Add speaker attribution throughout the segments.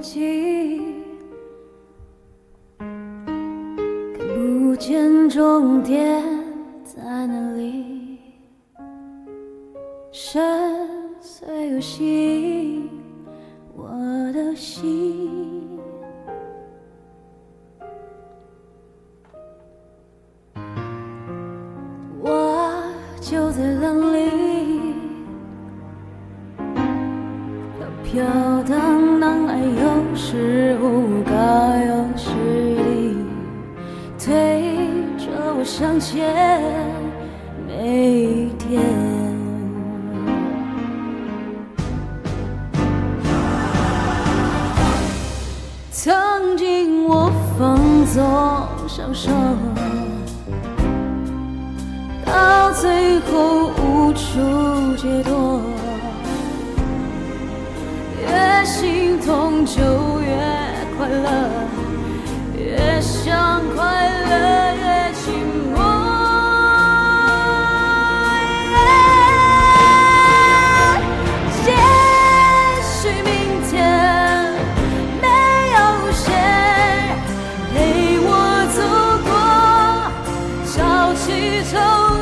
Speaker 1: 际，看不见终点在哪里，深邃又吸引我的心。我就在浪里飘荡荡，爱有时无高有时低，推着我向前，每一天。曾经我放纵享受，到最后无处解脱，越心痛就越快乐，越想快乐越寂寞。也许明天没有谁陪我走过潮起潮落。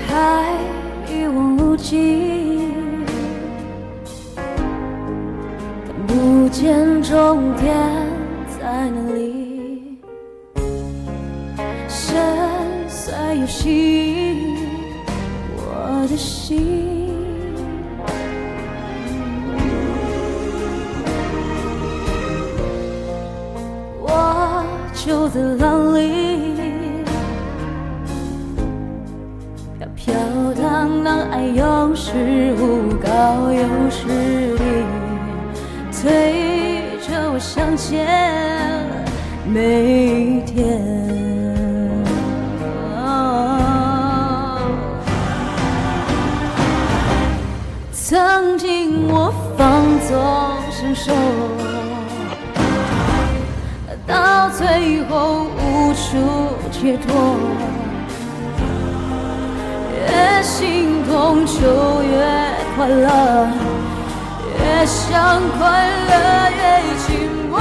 Speaker 1: 海一望无际，看不见终点在哪里，深邃又吸引我的心。我就在浪里飘荡荡，爱有时无高有时低，推着我向前，每一天。曾经我放纵享受，到最后无处解脱，越心痛就越快乐，越想快乐越寂寞。